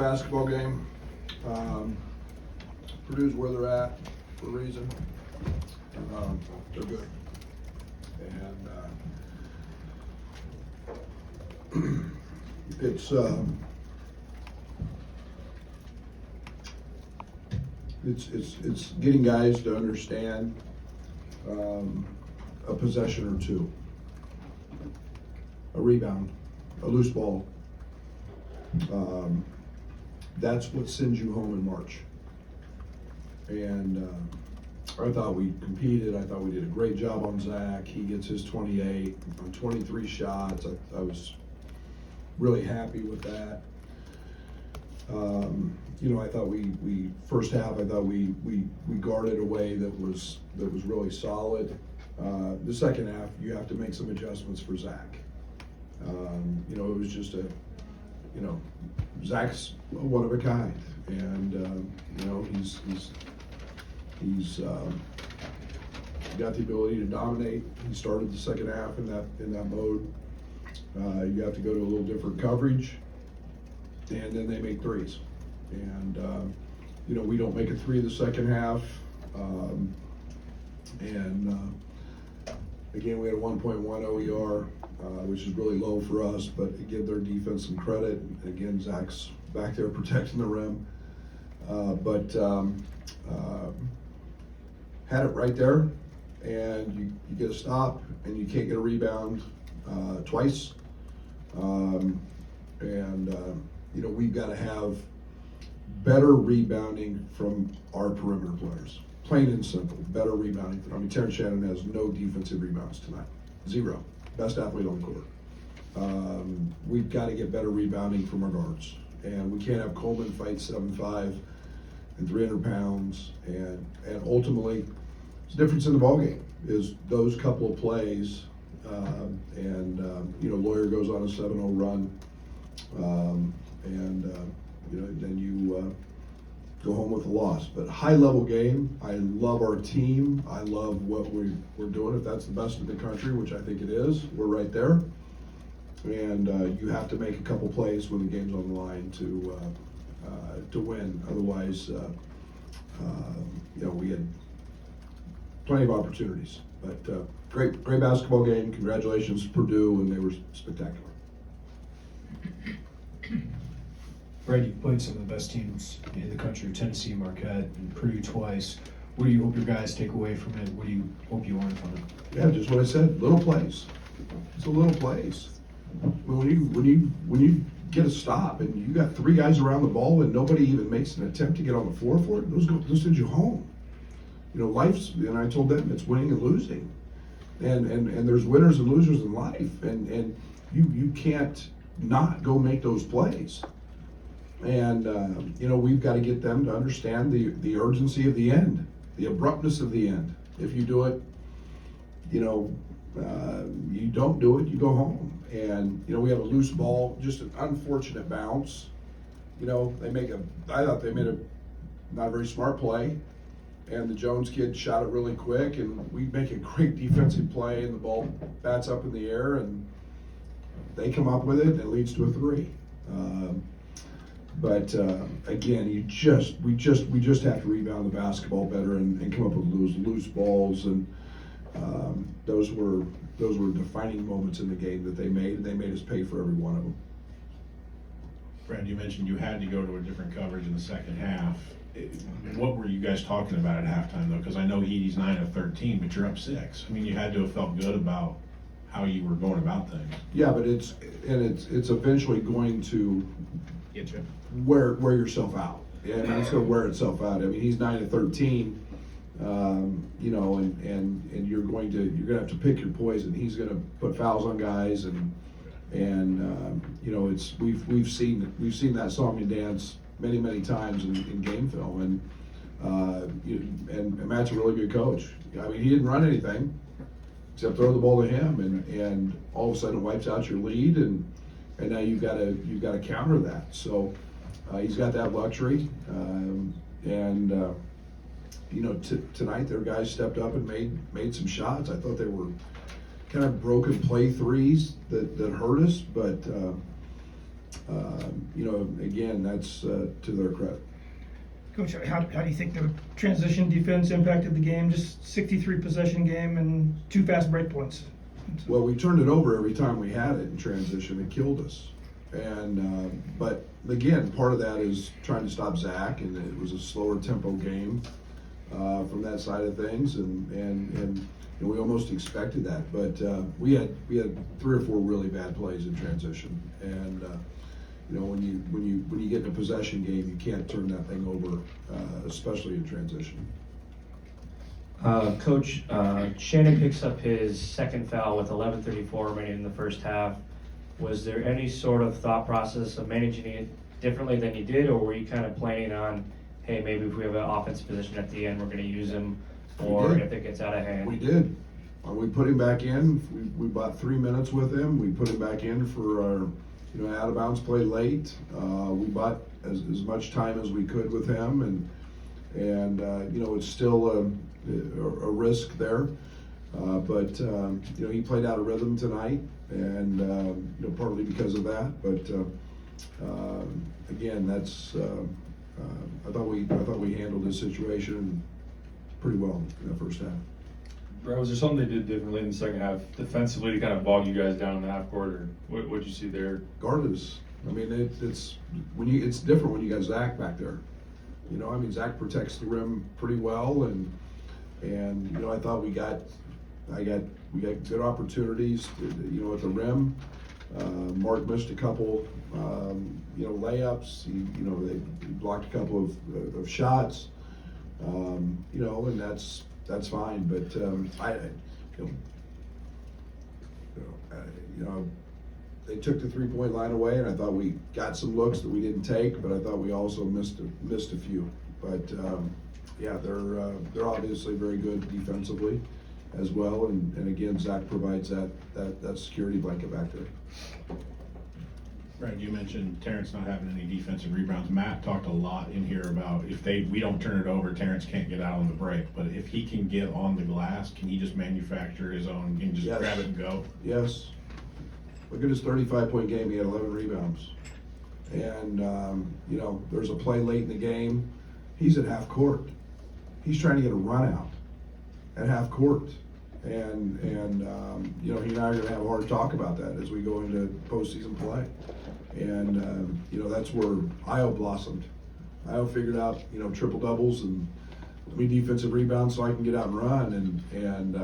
Basketball game. Purdue's where they're at for a reason. They're good. And it's getting guys to understand a possession or two, a rebound, a loose ball. That's what sends you home in March. And I thought we competed. I thought we did a great job on Zach. He gets his 28 on 23 shots. I was really happy with that. I thought we first half. I thought we guarded a way that was really solid. The second half, you have to make some adjustments for Zach. It was just Zach's one of a kind, and he's got the ability to dominate. He started the second half in that mode. You have to go to a little different coverage, and then they make threes. And we don't make a three the second half. Again, we had a 1.1 OER, which is really low for us, but give their defense some credit. Again, Zach's back there protecting the rim. Had it right there, and you get a stop, and you can't get a rebound twice. We've got to have better rebounding from our perimeter players. Plain and simple, better rebounding. Terrence Shannon has no defensive rebounds tonight. Zero. Best athlete on the court. We've got to get better rebounding from our guards. And we can't have Coleman fight 7'5" and 300 pounds. And ultimately, the difference in the ballgame is those couple of plays. Lawyer goes on a 7-0 run. Then you go home with a loss. But high-level game. I love our team. I love what we're doing. If that's the best in the country, which I think it is, we're right there. And you have to make a couple plays when the game's on the line to win. Otherwise, we had plenty of opportunities. But great basketball game. Congratulations, Purdue, and they were spectacular. Brad, you've played some of the best teams in the country, Tennessee, Marquette, and Purdue twice. What do you hope your guys take away from it? What do you hope you learn from it? Yeah, just what I said, little plays. It's a little plays. When you get a stop and you got three guys around the ball and nobody even makes an attempt to get on the floor for it, those send you home. Life's, and I told them, it's winning and losing. And there's winners and losers in life. And you can't not go make those plays. And, we've got to get them to understand the urgency of the end, the abruptness of the end. If you do it, you don't do it, you go home. And, we have a loose ball, just an unfortunate bounce. I thought they made a not very smart play. And the Jones kid shot it really quick, and we make a great defensive play, and the ball bats up in the air, and they come up with it, and it leads to a three. Again, we just have to rebound the basketball better and come up with those loose balls, and those were defining moments in the game that they made, and they made us pay for every one of them. Brad, you mentioned you had to go to a different coverage in the second half. What were you guys talking about at halftime, though? Because I know Edie's 9 of 13, but you're up 6. I mean, you had to have felt good about how you were going about things. Yeah, but it's eventually going to Get you. wear yourself out. Yeah, I mean, it's going to wear itself out. I mean, he's 9 of 13, and you're going to have to pick your poison. He's going to put fouls on guys, and we've seen that song and dance many times in game film, and Matt's a really good coach. I mean, he didn't run anything except throw the ball to him, and all of a sudden it wipes out your lead, and now you've got to counter that. So he's got that luxury, tonight their guys stepped up and made some shots. I thought they were kind of broken play threes that hurt us, but You know, again, that's to their credit. Coach, how do you think the transition defense impacted the game? Just 63 possession game and 2 fast break points. Well, we turned it over every time we had it in transition. It killed us. And but again, part of that is trying to stop Zach, and it was a slower tempo game from that side of things, and we almost expected that. But we had 3 or 4 really bad plays in transition, and you know, when you get in a possession game, you can't turn that thing over, especially in transition. Coach, Shannon picks up his second foul with 11:34 remaining in the first half. Was there any sort of thought process of managing it differently than you did, or were you kind of planning on, hey, maybe if we have an offensive position at the end, we're going to use him, or if it gets out of hand? We did. We put him back in. We bought 3 minutes with him. We put him back in for our, you know, out of bounds play late. We bought as much time as we could with him, and you know, it's still a risk there. But you know, he played out of rhythm tonight, and you know, partly because of that. But again, that's I thought we handled this situation pretty well in the first half. Brett, was there something they did differently in the second half defensively to kind of bog you guys down in the half court, or what'd you see there? Guarded us. I mean, it's it's different when you got Zach back there. You know, I mean, Zach protects the rim pretty well, and you know, I thought we got good opportunities, you know, at the rim. Mark missed a couple, you know, layups. He blocked a couple of shots. You know, and that's fine. But you know, they took the 3-point line away, and I thought we got some looks that we didn't take, but I thought we also missed a few. But yeah, they're obviously very good defensively as well, and again, Zach provides that security blanket back there. Brad, you mentioned Terrence not having any defensive rebounds. Matt talked a lot in here about if we don't turn it over, Terrence can't get out on the break. But if he can get on the glass, can he just manufacture his own, can just grab it and go? Yes. Look at his 35-point game. He had 11 rebounds. And, you know, there's a play late in the game. He's at half court. He's trying to get a run out at half court. And you know, he and I are going to have a hard talk about that as we go into postseason play. And, you know, that's where Io blossomed. Io figured out, you know, triple doubles and let me defensive rebounds so I can get out and run. And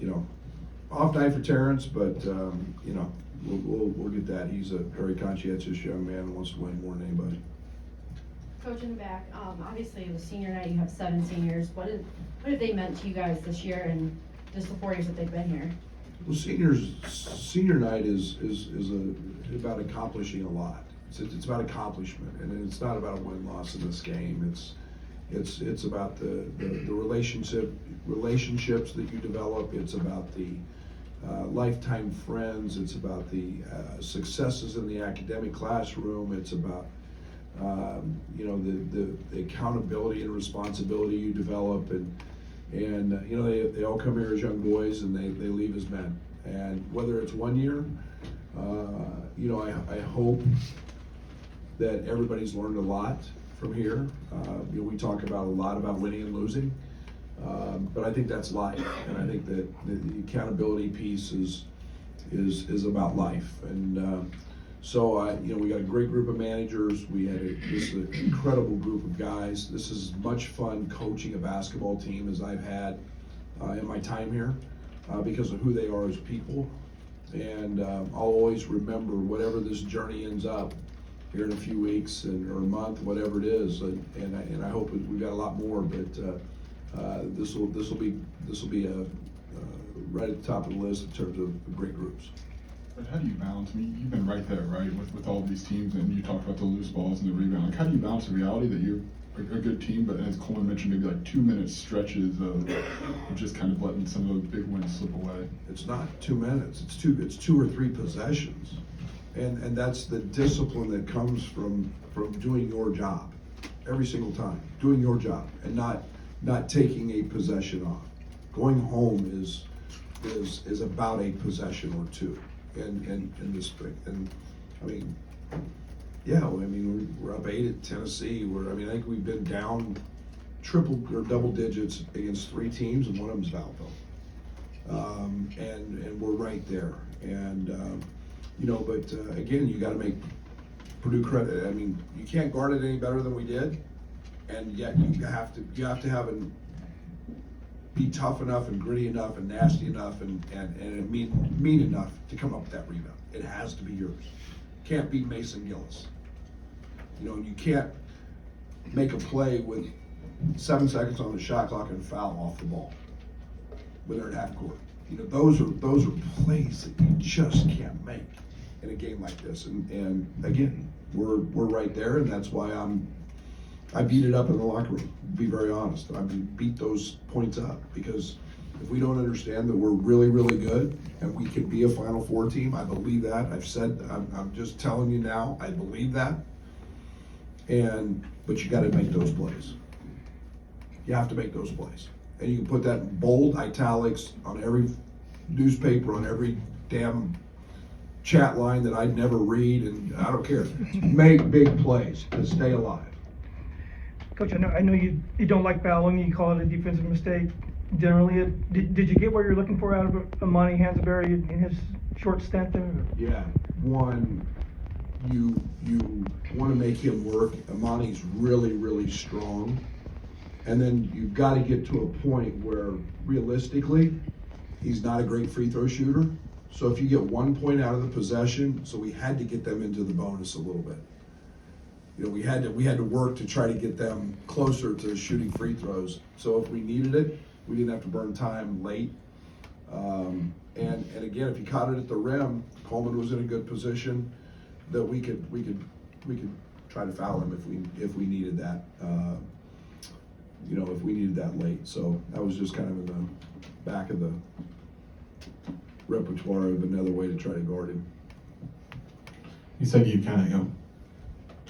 you know, off night for Terrence, but, you know, we'll get that. He's a very conscientious young man and wants to win more than anybody. Coach in the back, obviously it was senior night, you have 7 seniors. What have they meant to you guys this year and just the 4 years that they've been here? Well, senior night is about accomplishing a lot. It's about accomplishment, and it's not about a win-loss in this game. It's about the relationships that you develop. It's about the lifetime friends. It's about the successes in the academic classroom. It's about you know, the accountability and responsibility you develop, and you know, they all come here as young boys and they leave as men. And whether it's 1 year, you know, I hope that everybody's learned a lot from here. You know, we talk a lot about winning and losing, but I think that's life, and I think that the accountability piece is about life. And so you know, we got a great group of managers. We had just an incredible group of guys. This is as much fun coaching a basketball team as I've had in my time here because of who they are as people. And I'll always remember whatever this journey ends up here in a few weeks or a month, whatever it is. And I hope we've got a lot more. But this will be right at the top of the list in terms of great groups. But how do you balance? I mean, you've been right there, right, with all these teams, and you talked about the loose balls and the rebound. Like, how do you balance the reality that you're a good team, but as Coleman mentioned, maybe like 2-minute stretches of just kind of letting some of those big wins slip away? It's not 2 minutes. It's 2 or 3 possessions, and that's the discipline that comes from doing your job every single time, doing your job, and not taking a possession off. Going home is about a possession or two. In this thing, and I mean, yeah, I mean, we're up 8 at Tennessee. I think we've been down triple or double digits against 3 teams, and one of them's Valpo. And we're right there. And, but again, you got to make Purdue credit. I mean, you can't guard it any better than we did, and yet you have to have be tough enough and gritty enough and nasty enough and mean enough to come up with that rebound. It has to be yours. Can't be Mason Gillis. You can't make a play with 7 seconds on the shot clock and foul off the ball when they're at half court. Those are plays that you just can't make in a game like this. And again, we're right there, and that's why I beat it up in the locker room. To be very honest, I beat those points up because if we don't understand that we're really, really good and we can be a Final Four team, I believe that. I'm just telling you now, I believe that. But you got to make those plays. You have to make those plays. And you can put that in bold italics on every newspaper, on every damn chat line that I'd never read, and I don't care. Make big plays to stay alive. Coach, I know you don't like fouling. You call it a defensive mistake. Generally, did you get what you're looking for out of Amani Hansberry in his short stint there? Yeah. One, you want to make him work. Amani's really, really strong. And then you've got to get to a point where, realistically, he's not a great free throw shooter. So if you get 1 point out of the possession, so we had to get them into the bonus a little bit. We had to work to try to get them closer to shooting free throws. So if we needed it, we didn't have to burn time late. And again, if he caught it at the rim, Coleman was in a good position that we could try to foul him if we needed that. If we needed that late. So that was just kind of in the back of the repertoire of another way to try to guard him. You said you kind of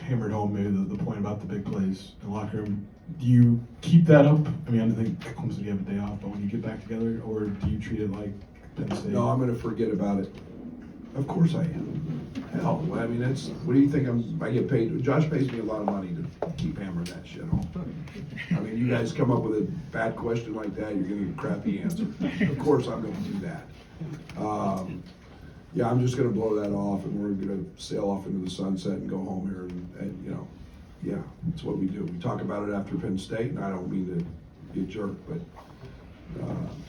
hammered home maybe the point about the big plays in the locker room. Do you keep that up? I mean, I don't think Coleman said you have a day off, but when you get back together, or do you treat it like Penn State? No, I'm going to forget about it. Of course I am. Hell, I mean, what do you think I get paid? Josh pays me a lot of money to keep hammering that shit home. I mean, you guys come up with a bad question like that, you're going to get a crappy answer. Of course I'm going to do that. Yeah, I'm just going to blow that off, and we're going to sail off into the sunset and go home here, and yeah, that's what we do. We talk about it after Penn State, and I don't mean to be a jerk, but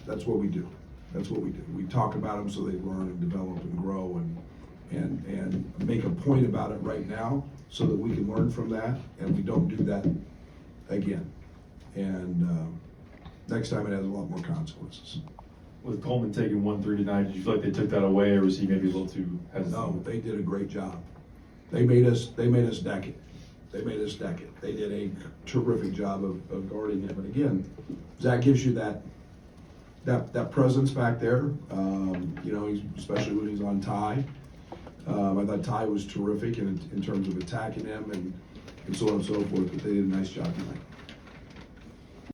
that's what we do. That's what we do. We talk about them so they learn and develop and grow and make a point about it right now so that we can learn from that and we don't do that again. And next time it has a lot more consequences. With Coleman taking 1-3 tonight, did you feel like they took that away, or was he maybe a little too hesitant? No, they did a great job. They made us deck it. They made us deck it. They did a terrific job of guarding him. And again, Zach gives you that presence back there, especially when he's on Ty. I thought Ty was terrific in terms of attacking him and so on and so forth, but they did a nice job tonight.